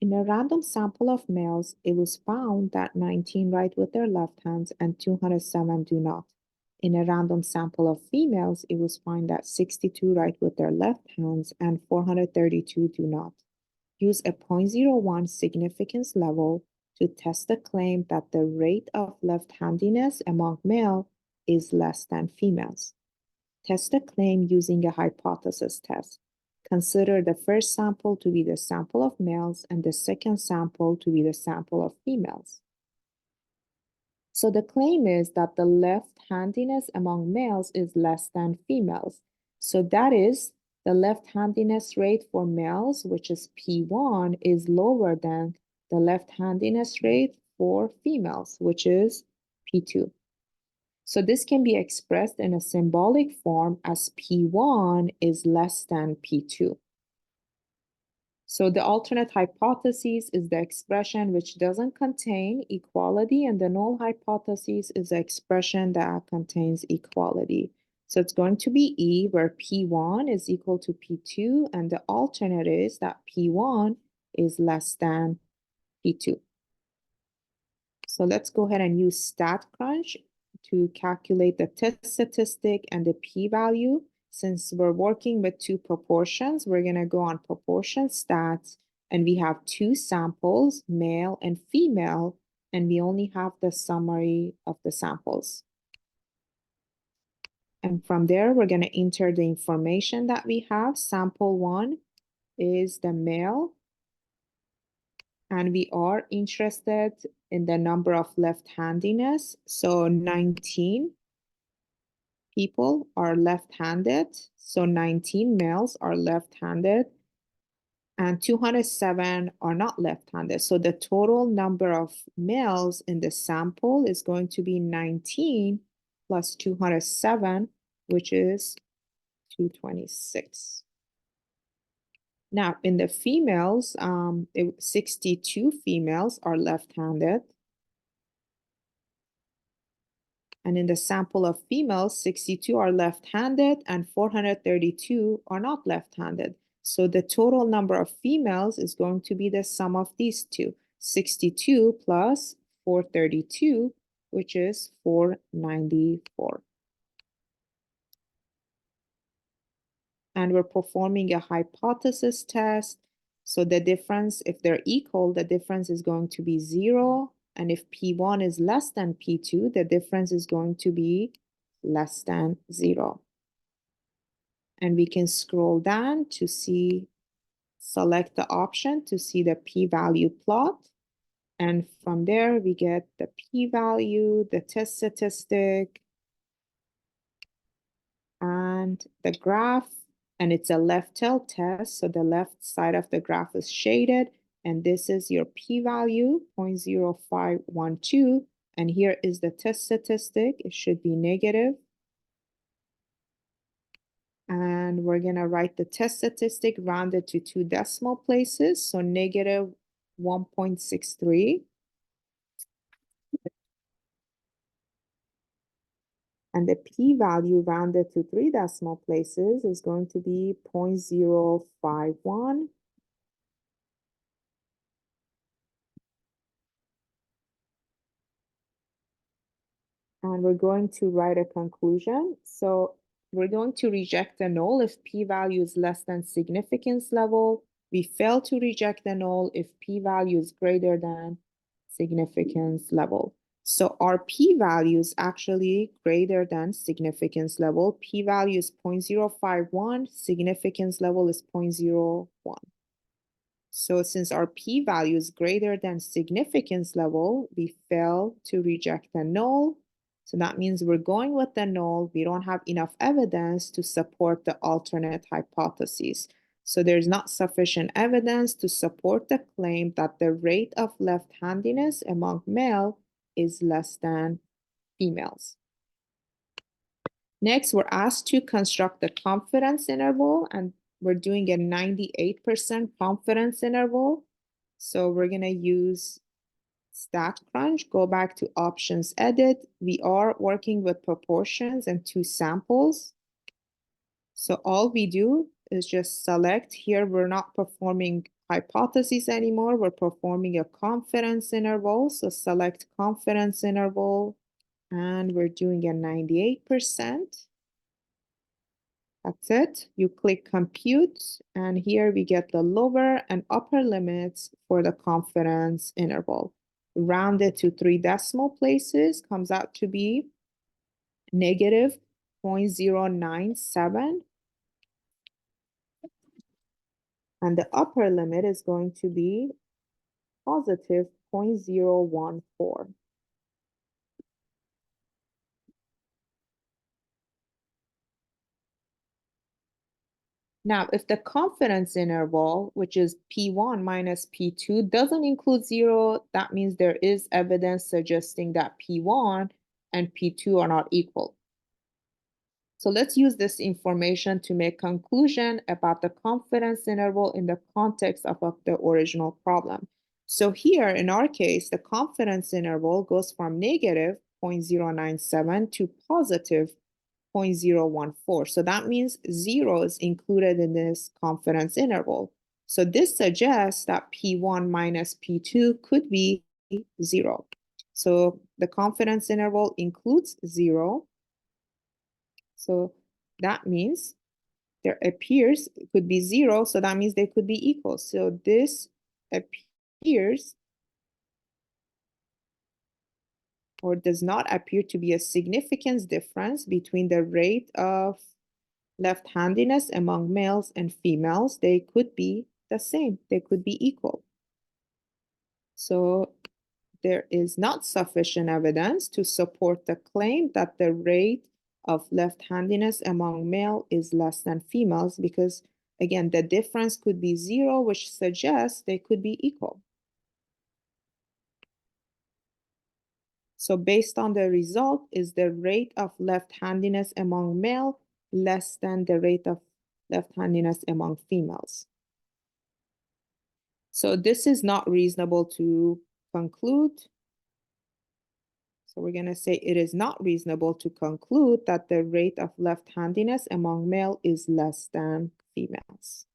In a random sample of males, it was found that 19 write with their left hands and 207 do not. In a random sample of females, it was found that 62 write with their left hands and 432 do not. Use a 0.01 significance level to test the claim that the rate of left-handedness among males is less than females. Test the claim using a hypothesis test. Consider the first sample to be the sample of males and the second sample to be the sample of females. So the claim is that the left-handedness among males is less than females. So that is the left-handedness rate for males, which is P1, is lower than the left-handedness rate for females, which is P2. So this can be expressed in a symbolic form as P1 is less than P2. So the alternate hypothesis is the expression which doesn't contain equality, and the null hypothesis is the expression that contains equality. So it's going to be E, where P1 is equal to P2, and the alternate is that P1 is less than P2. So let's go ahead and use StatCrunch to calculate the test statistic and the p-value. Since we're working with two proportions, we're going to go on proportion stats, and we have two samples, male and female, and we only have the summary of the samples. And from there, we're going to enter the information that we have. Sample 1 is the male, and we are interested in the number of left-handedness. So 19 people are left-handed. So 19 males are left-handed and 207 are not left-handed. So the total number of males in the sample is going to be 19 plus 207, which is 226. Now, in the females, 62 females are left-handed. And in the sample of females, 62 are left-handed and 432 are not left-handed. So the total number of females is going to be the sum of these two, 62 plus 432, which is 494. And we're performing a hypothesis test. So the difference, if they're equal, the difference is going to be 0. And if P1 is less than P2, the difference is going to be less than 0. And we can scroll down to see, select the option to see the p-value plot. And from there, we get the p-value, the test statistic, and the graph. And it's a left tail test, so the left side of the graph is shaded, and this is your p-value, 0.0512, and here is the test statistic. It should be negative. And we're gonna write the test statistic rounded to 2 decimal places, so negative 1.63. And the p-value rounded to 3 decimal places is going to be 0.051. And we're going to write a conclusion. So we're going to reject the null if p-value is less than significance level. We fail to reject the null if p-value is greater than significance level. So our p-value is actually greater than significance level. P-value is 0.051, significance level is 0.01. So since our p-value is greater than significance level, we fail to reject the null. So that means we're going with the null. We don't have enough evidence to support the alternate hypothesis. So there's not sufficient evidence to support the claim that the rate of left-handedness among male is less than females. Next, we're asked to construct the confidence interval, and we're doing a 98% confidence interval. So we're gonna use StatCrunch, go back to options edit. We are working with proportions and 2 samples. So all we do is just select here. We're not performing hypothesis anymore. We're performing a confidence interval. So select confidence interval, and we're doing a 98%. That's it. You click compute, and here we get the lower and upper limits for the confidence interval. Rounded to 3 decimal places comes out to be negative 0.097. And the upper limit is going to be positive 0.014. Now, if the confidence interval, which is P1 minus P2, doesn't include 0, that means there is evidence suggesting that P1 and P2 are not equal. So let's use this information to make conclusion about the confidence interval in the context of the original problem. So here, in our case, the confidence interval goes from negative 0.097 to positive 0.014. So that means 0 is included in this confidence interval. So this suggests that P1 minus P2 could be 0. So the confidence interval includes 0. So that means there appears it could be 0. So that means they could be equal. So this appears or does not appear to be a significant difference between the rate of left-handedness among males and females. They could be the same. They could be equal. So there is not sufficient evidence to support the claim that the rate of left-handedness among male is less than females because, again, the difference could be 0, which suggests they could be equal. So based on the result, is the rate of left-handedness among male less than the rate of left-handedness among females? So this is not reasonable to conclude. So we're going to say it is not reasonable to conclude that the rate of left-handedness among male is less than females.